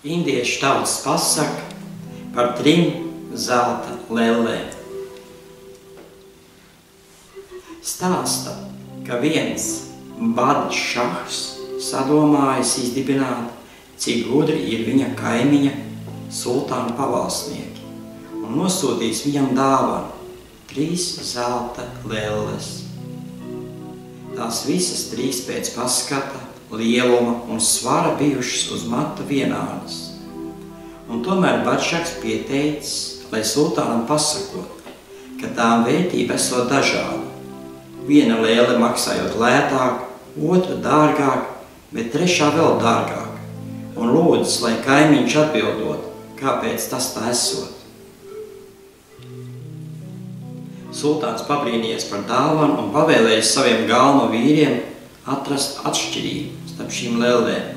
Indiešu tautas pasaka par 3 zelta lellēm. Stāsta, ka viens Badšahs sadomājis izdibināt, cik gudri ir viņa kaimiņa sultāna pavalsnieki, un nosūtīs viņam dāvanu 3 zelta lelles. Tās visas 3 pēc paskata, lieluma un svara bijušas uz mata vienādas. Un tomēr Badšahs pieteicis, lai sultānam pasakot, ka tām vērtība esot dažāda. Viena lelle maksājot lētāk, otra dārgāk, bet trešā vēl dārgāk, un lūdzas, lai kaimiņš atbildot, kāpēc tas tā esot. Sultāns pabrīnījies par dāvanu un pavēlējis saviem galma vīriem atrast atšķirību starp šīm lellēm.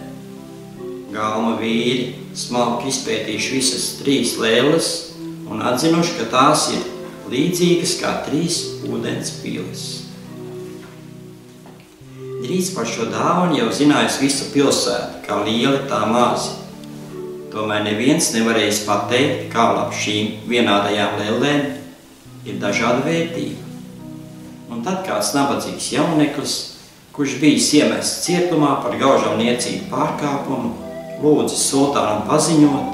Galma vīri smalki izpētījuši visas 3 lelles un atzinuši, ka tās ir līdzīgas kā 3 ūdens pilis. Drīz par šo dāvanu jau zinājis visu pilsētu, kā lieli tā mazi. Tomēr neviens nevarējis pateikt, kā ap šīm vienādajām lellēm ir dažāda vērtība. Un tad kāds nabadzīgs jauneklis, kurš bijis iemests cietumā par gaužam niecīgu pārkāpumu, lūdzis sultānam paziņot,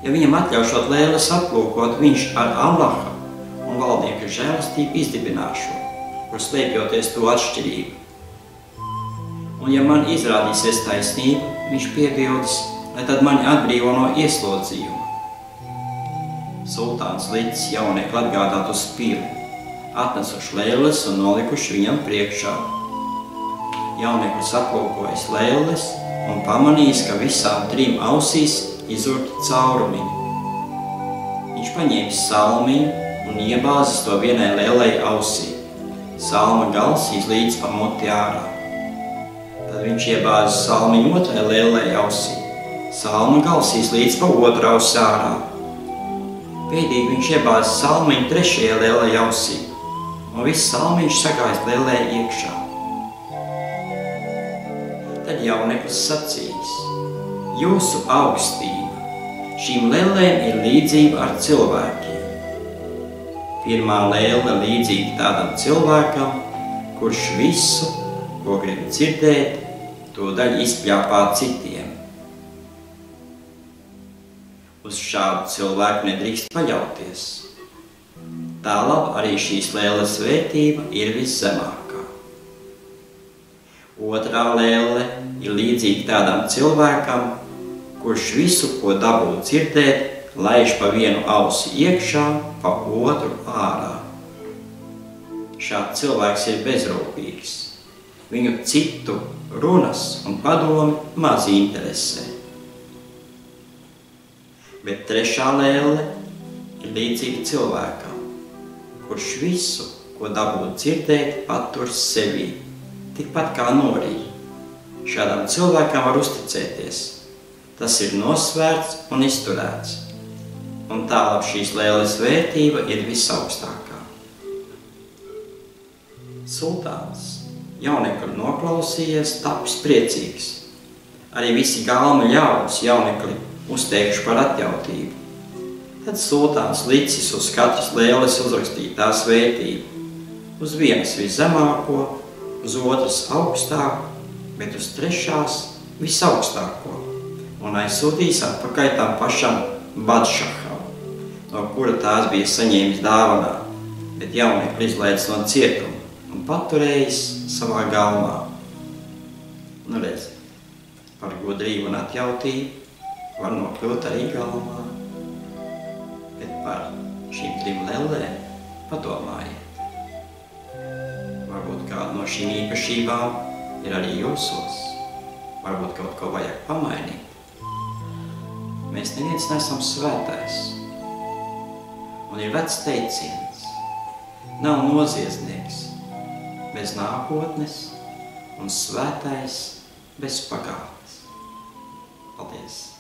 ja viņam atļaušot lelles aplūkot, viņš ar Allaha un valdnieka žēlastību izdibināšo, kur slēpjoties to atšķirību. Un ja man izrādīsies taisnība, viņš piebildes, lai tad mani atbrīvo no ieslodzījuma. Sultāns licis jaunekli atgādāt uz pili, atnesuši lelles un nolikuši viņam priekšā. Jauneklis aplūkojas lelles un pamanījis, ka visām 3 ausīs izurti caurumiņi. Viņš paņēmis salmiņu un iebāzis to vienai lellei ausī. Salma gals izlīdz pa muti ārā. Tad viņš iebāzis salmiņu otrai lellei ausī. Salma gals izlīdz pa otru ausi ārā. Pēdīgi viņš iebāzis salmiņu 3. lellei ausī, un viss salmiņš sagājis lellē iekšā. Tad jauneklis sacījis: jūsu augstība, šīm lellēm ir līdzība ar cilvēkiem. Pirmā lelle līdzīga tādam cilvēkam, kurš visu, ko grib dzirdēt, to daļu izpļāpā citiem. Uz šādu cilvēku nedrīkst paļauties. Tālāk arī šīs lelles vērtība ir viszemākā. Otrā lelle ir līdzīga tādam cilvēkam, kurš visu, ko dabū dzirdēt, laiž pa vienu ausi iekšā, pa otru ārā. Šāds cilvēks ir bezrūpīgs. Viņu citu runas un padomi maz interesē. Bet 3. lelle ir līdzīga cilvēkam, kurš visu, ko dabū dzirdēt, patur sevī, tikpat kā norīja. Šādam cilvēkam var uzticēties. Tas ir nosvērts un izturēts. Un tālāk šīs lelles vērtība ir visaugstākā. Sultāns jaunekli noklausījies, tapis priecīgs. Arī visi galma ļaudis jaunekli uzteikuši par atjautību. Tad sultāns licis uz katras lelles uzrakstīt tās vērtību. Uz vienas viszemāko, uz otras augstāko, bet uz 3. visaugstāko. Un aizsūtīs atpakaļ tam pašam Badšaham, no kura tās bija saņēmis dāvanā, bet jaunekli izlaids no cietuma un paturējis savā galmā. Nu redz, par gudrību un atjautību var nokļūt arī galmā, bet par šīm 3 lellēm padomājiet. Varbūt kāda no šīm īpašībām ir arī jūsos, varbūt kaut ko vajag pamainīt. Mēs neviens nesam svētais, un ir vecs teiciens: nav noziedznieks bez nākotnes un svētais bez pagātnes. Paldies!